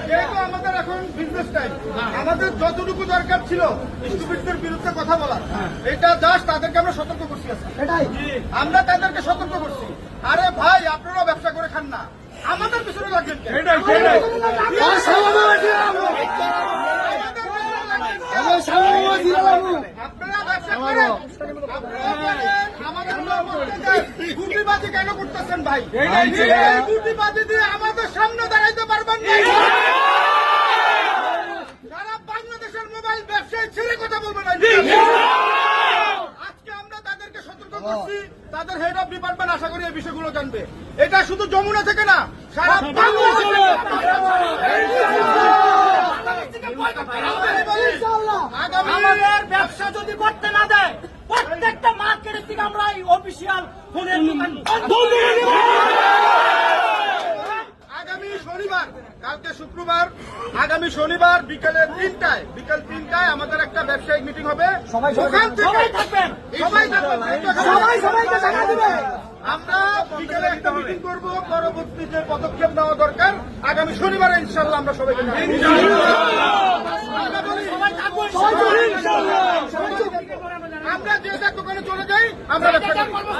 যেহেতু আমাদের এখন বিজনেস টাইম, আমাদের যতটুকু দরকার ছিল স্টুপিডদের বিরুদ্ধে কথা বলার, এটা জাস্ট তাদেরকে আমরা সতর্ক করছি। আমরা তাদেরকে সতর্ক করছি, আরে ভাই আপনারাও ব্যবসা করে খান না, আমাদের পিছনে লাগবেন কেন? আপনারা ব্যবসা করেন, আমাদের গুটিবাজি কেন করতেছেন ভাই? এই গুটিবাজি দিয়ে আমাদের সামনে দাঁড়াইতে পারবেন না। সারা বাংলাদেশের মোবাইল ব্যবসায় ছেড়ে কথা বলবেন না। আজকে আমরা তাদেরকে সতর্ক করছি, তাদের হেড অফ ডিপার্টমেন্ট আশা করি এই বিষয়গুলো জানবে। এটা শুধু যমুনা থেকে না, সারা বাংলাদেশে আমাদের ব্যবসা যদি করতে না দেয়, প্রত্যেকটা মার্কেটের থেকে আমরা এই অফিসিয়াল ফোনের দোকান বন্ধ করে দেব। আগামী শনিবার, কালকে শুক্রবার, আগামী শনিবার বিকেল 3টায় আমাদের একটা ব্যবসায়িক মিটিং হবে। ওখান থেকে সবাই থাকবেন, সবাইকে জানা দিবে। আমরা বিকেলে একটা মিটিং করব, পরবর্তী যে পদক্ষেপ নেওয়া দরকার আগামী শনিবারে ইনশাল্লাহ আমরা সবাইকে আমরা যে যার দোকানে চলে যাই, আমরা ব্যবসা করি।